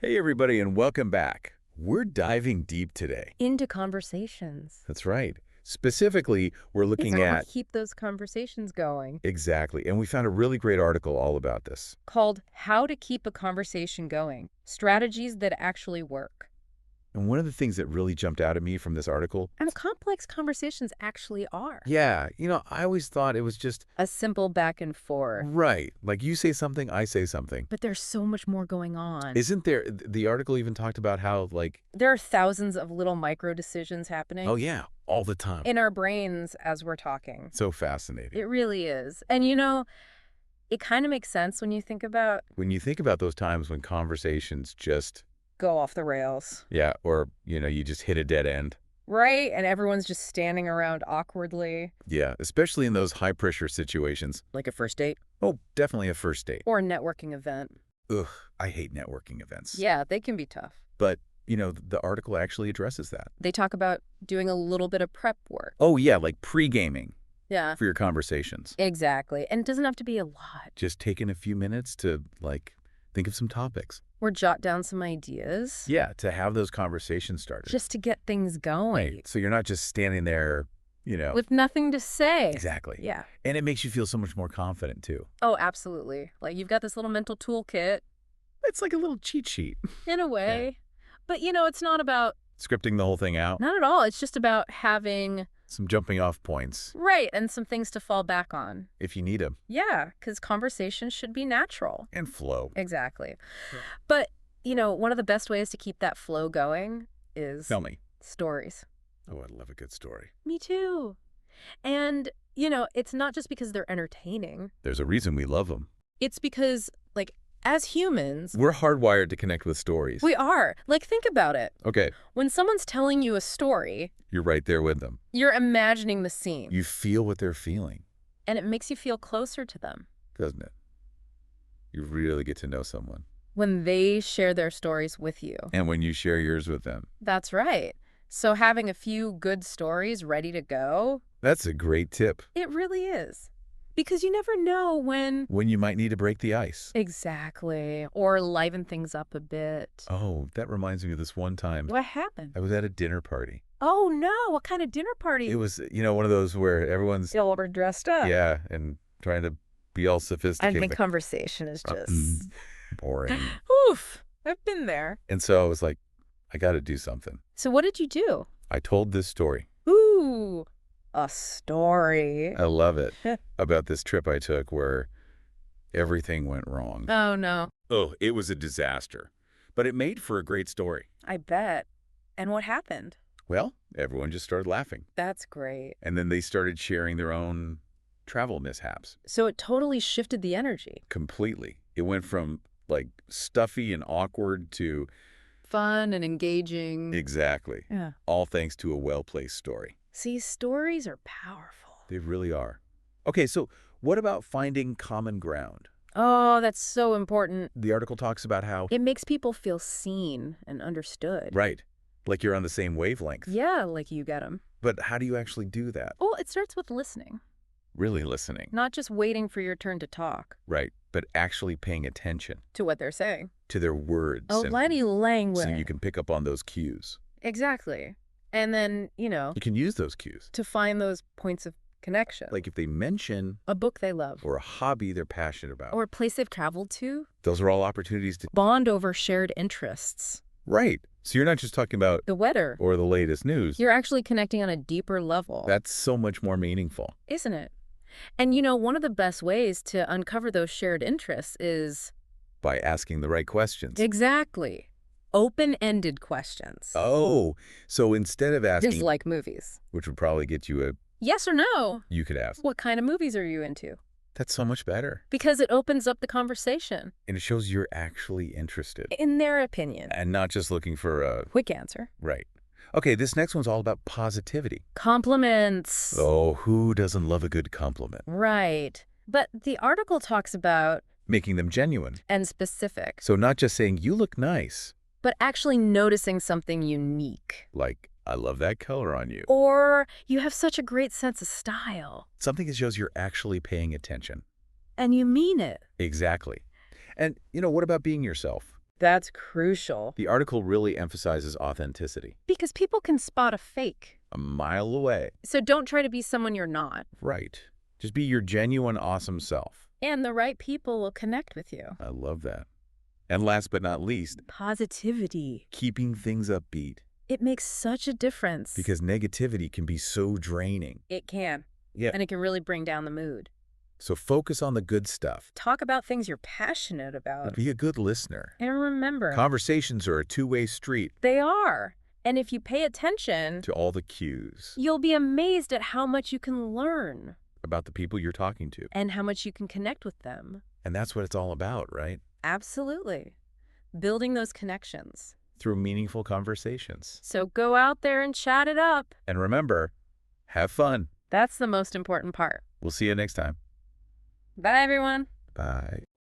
Hey, everybody, and welcome back. We're diving deep today. Into conversations. That's right. Specifically, we're It's looking how to at keep those conversations going. exactly, and we found a really great article all about this. Called How to Keep a Conversation Going, Strategies That Actually Work. And one of the things that really jumped out at me from this article, And complex conversations actually are. yeah, I always thought it was just A simple back and forth. right. Like you say something, I say something. But there's so much more going on. Isn't there, the article even talked about how, like, There are thousands of little micro decisions happening oh yeah, all the time. in our brains as we're talking. So fascinating. It really is. And it kind of makes sense when you think about When you think about those times when conversations just, go off the rails. yeah, or, you just hit a dead end. Right? And everyone's just standing around awkwardly. Yeah, especially in those high-pressure situations. Like a first date. Oh, definitely a first date. Or a networking event. Ugh, I hate networking events. Yeah, they can be tough. But, the article actually addresses that. They talk about doing a little bit of prep work. Oh, yeah, like pre-gaming Yeah, for your conversations. exactly. And it doesn't have to be a lot. Just taking a few minutes to, think of some topics. Or jot down some ideas. Yeah, to have those conversations started. Just to get things going. Right. So you're not just standing there, With nothing to say. Exactly. Yeah. And it makes you feel so much more confident, too. Oh, absolutely. Like you've got this little mental toolkit It's like a little cheat sheet. in a way. But, it's not about, Scripting the whole thing out. not at all. It's just about having, Some jumping off points, right, and some things to fall back on. if you need them. Yeah, because conversations should be natural. And flow. Exactly. Yeah. But, one of the best ways to keep that flow going is Tell me. stories. Oh, I love a good story. Me too. And, it's not just because they're entertaining. There's a reason we love them. It's because, as humans, We're hardwired to connect with stories. we are. Think about it. Okay, When someone's telling you a story, you're right there with them. you're imagining the scene. You feel what they're feeling, And it makes you feel closer to them. doesn't it? You really get to know someone. When they share their stories with you. And when you share yours with them. That's right. So having a few good stories ready to go, That's a great tip. it really is. Because you never know when... When you might need to break the ice. Exactly. Or liven things up a bit. Oh, that reminds me of this one time. What happened? I was at a dinner party. Oh, no. What kind of dinner party? It was, one of those where everyone's, Still over dressed up. yeah, and trying to be all I sophisticated. think conversation is just... Boring. Oof. I've been there. And so I was like, I got to do something. So what did you do? I told this story. Ooh, a story. I love it. About this trip I took where everything went wrong. Oh, no. Oh, it was a disaster. But it made for a great story. I bet. And what happened? Well, everyone just started laughing. That's great. And then they started sharing their own travel mishaps. So it totally shifted the energy. Completely. It went from, stuffy and awkward to Fun and engaging. exactly. Yeah. All thanks to a well-placed story. See, stories are powerful. They really are. Okay, so what about finding common ground? Oh, that's so important. The article talks about how, It makes people feel seen and understood. right, like you're on the same wavelength. Yeah, like you get them. But how do you actually do that? Well, it starts with listening, Really listening. not just waiting for your turn to talk Right, but actually paying attention to what they're saying. to their words. Oh, and- body language. so you can pick up on those cues. Exactly. And then, You can use those cues. to find those points of connection. Like if they mention A book they love. or a hobby they're passionate about. Or a place they've traveled to. Those are all opportunities to... Bond over shared interests. Right. So you're not just talking about The weather. or the latest news. You're actually connecting on a deeper level. That's so much more meaningful. Isn't it? And one of the best ways to uncover those shared interests is... By asking the right questions. Exactly. Open-ended questions. Oh, so instead of asking, Just like movies. which would probably get you Yes or no? you could ask. What kind of movies are you into? That's so much better. Because it opens up the conversation. And it shows you're actually interested. In their opinion. And not just looking for a... Quick answer. Right. Okay, this next one's all about positivity. Compliments. Oh, who doesn't love a good compliment? Right. But the article talks about... Making them genuine. and specific. So not just saying, you look nice. But actually noticing something unique. Like, I love that color on you. Or you have such a great sense of style. Something that shows you're actually paying attention. And you mean it. Exactly. And, what about being yourself? That's crucial. The article really emphasizes authenticity. Because people can spot a fake. A mile away. So don't try to be someone you're not. Right. Just be your genuine, awesome self. And the right people will connect with you. I love that. And last but not least, Positivity. keeping things upbeat. It makes such a difference. Because negativity can be so draining. It can. Yeah. And it can really bring down the mood. So focus on the good stuff. Talk about things you're passionate about. Be a good listener. And remember, Conversations are a two-way street they are. And if you pay attention, to all the cues you'll be amazed at how much you can learn about the people you're talking to. and how much you can connect with them. And that's what it's all about, right? Absolutely. Building those connections. Through meaningful conversations. So go out there and chat it up. And remember, have fun. That's the most important part. We'll see you next time. Bye, everyone. Bye.